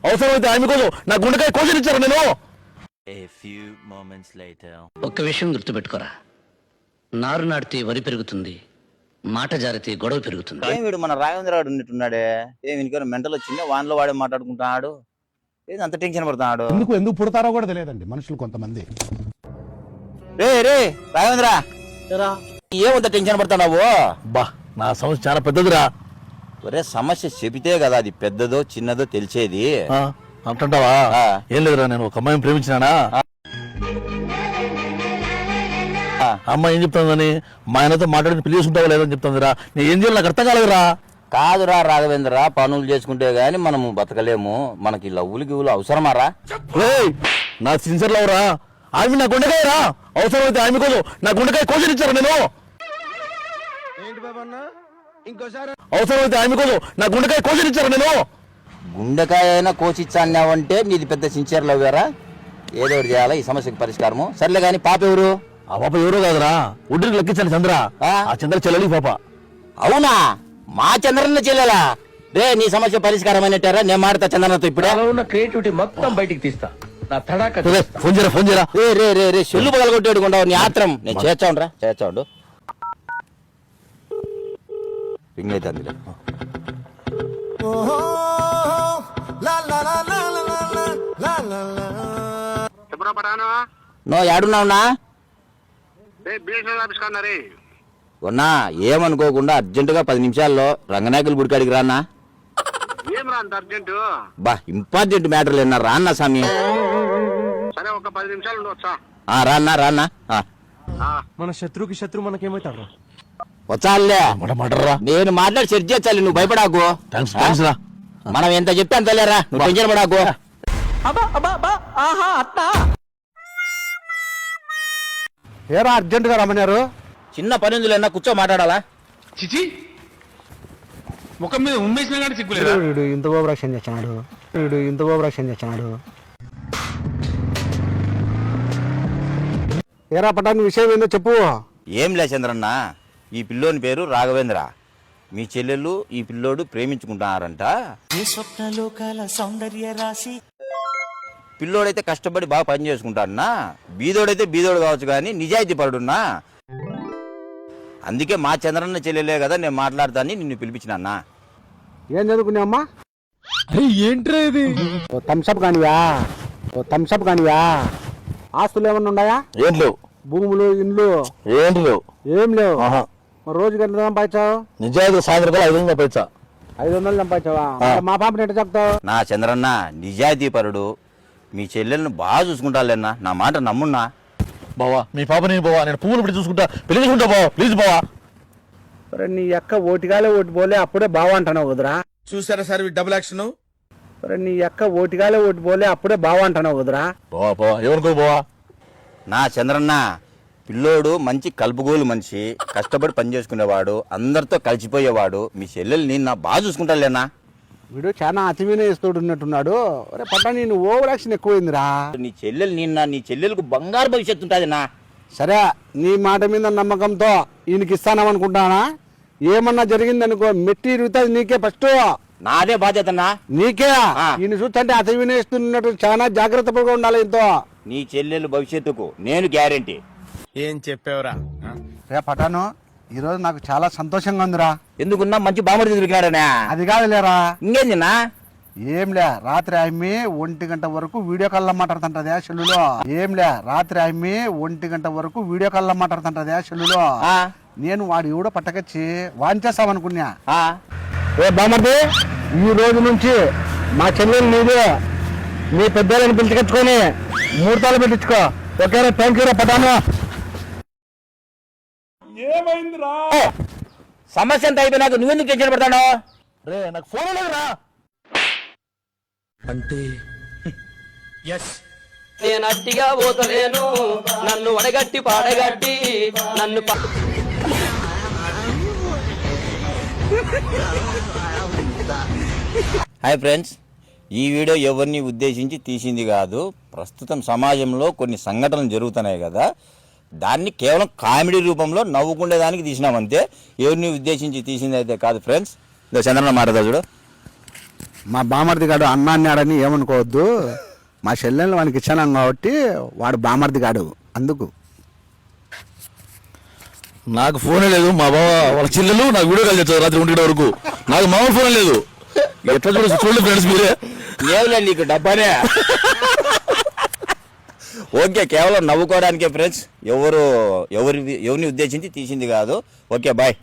అవసరమైతే ఆమె కోసం నా గుండెకాయ కోసినిచ్చారు నేను. ఒక్క విషయం గుర్తుపెట్టుకోరా, నారు నాటితే వరి పెరుగుతుంది, మాట జారితే గొడవ పెరుగుతుంది. వీడు మన రాఘవేంద్రరావు ఉన్నట్టున్నాడే, వీనికైనా మెంటల్ వచ్చిందే, వాన్లో వాడే మాట్లాడుకుంటున్నాడు, ఏది అంత టెన్షన్ పడుతున్నాడు. ఎందుకు పుడతారో కూడా తెలియదండి మనుషులు కొంతమంది. రే రాఘవేంద్ర, ఏమంత టెన్షన్ పడుతున్నావు? బా నా సమస్య చాలా పెద్దదిరా. ఒరే సమస్య చెబితే కదా అది పెద్దదో చిన్నదో తెలిసేది. అంటుంటావా? ఏం లేదురా, నేను ఒక అమ్మాయిని ప్రేమించినానా, అమ్మాయి ఏం చెప్తాందని మా ఆయనతో మాట్లాడి పెళ్లి చేసుకుంటావా లేదని చెప్తాందిరా. నేను ఏం చేయాలి నాకు అర్థం కాలేదురా. కాదురా రాఘవేంద్ర, పనులు చేసుకుంటే గాని మనము బతకలేము, మనకి లవ్వులు గివ్వులు అవసరమారా? నా సిన్సియర్ లవ్ రా, ఆమె నా గుండెకాయ రా, అవసరమైతే ఆమె కోసం నా గుండెకాయ కోసినిచ్చారు నేను. అవసరమైతే ఆమె కోసం నా గుండెకాయ కోసినిచ్చారు నేను. గుండెకాయ అయినా కోసిచ్చాన్నావంటే నీది పెద్ద సిన్సియర్ లవ్వేరా. ఏదో ఒకటి చేయాలా ఈ సమస్యకి పరిష్కారము. సర్లే గాని పాప ఎవరు? ఆ పాప ఎవరో కాదురా, ఒడ్డుకి లెక్కించాను చంద్ర. ఆ చంద్ర చెల్లెలి పాప. అవునా? మా చంద్రన్న చెల్లెలా? రే నీ సమస్య పరిష్కారం అయినట్టారా? నేను మాడతా చంద్రన్నతో ఇప్పుడే. ఉన్న క్రియేటివిటీ మొత్తం బయటికి తీస్తా. ఫోన్ చేయరా. రే చెల్లు పగలగొట్టేడుకుంటావు నీ ఆత్రం. నేను చేర్చాండు రింగ్ అయితే అందులో. నో ఏడున్నావునా? ఉన్నా ఏమనుకోకుండా అర్జెంటుగా 10 నిమిషాల్లో రంగనాయకుల గుడికాడికి రానా? బా ఇంపార్టెంట్ మ్యాటర్లు ఏమన్నా రాన్నా స్వామి? రాన్నా మన శత్రుకి శత్రు మనకేమైతాడు? వచ్చాలే నేను మాట్లాడి సెట్ చేయాలి, నువ్వు భయపడాకు. మనం ఎంత చెప్తే అంత లేరా, నువ్వు టెన్షన్ పడాకు. ఏరా అర్జెంట్ గా రమ్మన్నారు? చిన్న పని ఉందిలేనా, కూర్చో మాట్లాడాలా? చిచి ముఖం మీద ఉమ్మేసిన కానీ సిగ్గులేదా? ఇంత బాబు రక్షణ చేస్తున్నాడు. ఏరా పటాని విషయం ఏందో చెప్పు. ఏం లే చంద్రన్న, ఈ పిల్లోని పేరు రాఘవేంద్ర. మీ చెల్లెళ్ళు ఈ పిల్లోడు ప్రేమించుకుంటున్నారంట. పిల్లోడైతే కష్టపడి బాగా పని చేసుకుంటాడన్నా, బీదోడైతే బీదోడు కావచ్చు కానీ నిజాయితీ పడున్నా. అందుకే మా చంద్రన్న చెల్లెలే కదా నేను మాట్లాడతాని నిన్ను పిలిపించినా. ఏం చదువుకున్నావమ్మా? ఏంట్రా ఇది? థమ్స్అప్ కానివా? ఆస్తులు ఏమన్నా ఉన్నాయా? ఏం లేవు. భూములు ఇండ్లు ఏంటి లేవు? ఏం లేవు. మరి రోజుకి ఎంత సంపాదించావు? నిజాయితీ సాయంత్రం 500 సంపాదించా. 500 సంపాదించావా? మా పాపని ఎట్లా చెప్తావు? నా చంద్రన్న నిజాయితీ పరుడు, మీ చెల్లెలను బాగా చూసుకుంటాలేనా, నా మాట నమ్మున్నా. బావా మీ పాపని బావా, నేను పువ్వులు పెట్టి చూసుకుంటా, పెళ్లి చేసుకుంటా బావా, ప్లీజ్ బావా. నీ అక్క ఓటిగాలే ఓటు పోలే అప్పుడే బావ అంటున్నావు కదరా. చూసారా సార్ డబుల్ యాక్షన్? నీ అక్క ఓటిగాలే ఓటు పోలే అప్పుడే బావ అంటున్నావు కదరా. బావా ఏమనుకో బావా. నా చంద్రన్న పిల్లోడు మంచి కలుపుగోలు మనిషి, కష్టపడి పని చేసుకునేవాడు, అందరితో కలిసిపోయేవాడు. మీ చెల్లెలు నిన్న బాగా చూసుకుంటాలేనా? వీడు చాలా అతివినే ఇస్తూ ఉన్నట్టున్నాడు. అరే పట్టాని నువ్వు ఓవర్ యాక్షన్ ఎక్కువైందిరా. నీ చెల్లెలకు బంగారు భవిష్యత్తు ఉంటుందినా. సరే నీ మాట మీద నమ్మకంతో ఈయనకి ఇస్తానమనుకుంటానా? ఏమన్నా జరిగిందనుకో మెట్టి ఇరుగుతుంది నీకే. ఫస్ట్ నాదే బాధ్యతనా? నీకే. ఈయన చూస్తుంటే అతివినే ఇస్తున్నట్టు చాలా జాగ్రత్తగా ఉండాలి. ఇంతో నీ చెల్లెలు భవిష్యత్తుకు నేను గ్యారెంటీ. ఏం చెప్పావురా? రే పటాను, ఈ రోజు నాకు చాలా సంతోషంగా ఉందిరా. ఎందుకున్నా మంచి బామడి దొరికినాడనా? అది కాదులేరా. ఇంకేందినా? ఏంలే రాత్రి ఆమె 1 గంట వరకు వీడియో కాల్ లో మాట్లాడుతుంటది సెల్లులో. రాత్రి ఆమె 1 గంట వరకు వీడియో కాల్ లో మాట్లాడుతుంటది సెల్లులో. నేను వాడు ఎవడో పట్టకొచ్చి వాంచేస్తామనుకున్నా. బామర్ది, ఈ రోజు నుంచి మా చెల్లెలు నీదే. మీ పెద్దలను పిలిచికొచ్చుకొని ముహూర్తాలు పెట్టించుకో. ఓకేనా? థ్యాంక్ యూ రా పటాను. ఏమైందిరా? సమస్య అంతా అయిపోయినాక నువ్వెందుకు టెన్షన్ పడతాను? రే నాకు ఫోన్ లేదురా. అంటే నేను అట్టిగా పోతలేను, నన్ను వడగట్టి పాడగట్టి నన్ను హాయ్ ఫ్రెండ్స్, ఈ వీడియో ఎవరిని ఉద్దేశించి తీసింది కాదు. ప్రస్తుతం సమాజంలో కొన్ని సంఘటనలు జరుగుతున్నాయి కదా, దాన్ని కేవలం కామెడీ రూపంలో నవ్వుకునేదానికి తీసినామంతే. ఎవరిని ఉద్దేశించి తీసింది అయితే కాదు ఫ్రెండ్స్. చంద్రన్న మాట్లాడదా చూడు. మా బామర్ది గాడు అన్న అన్నాడని ఏమనుకోవద్దు. మా చెల్లెళ్ళు వానికి ఇచ్చాను కాబట్టి వాడు బామర్ది గాడు అందుకు. నాకు ఫోనే లేదు. మా బావ వాళ్ళ చెల్లెలు నాకు వీడియో కాల్ చేస్తారు రాత్రి 1 వరకు. నాకు మామూలు ఫోన్ లేదు. ఎట్లా చూడండి ఫ్రెండ్స్ మీరే. ఏమిలే నీకు డబ్బానే. ఓకే, కేవలం నవ్వుకోవడానికే ఫ్రెండ్స్. ఎవరిని ఉద్దేశించి తీసింది కాదు. Okay, bye.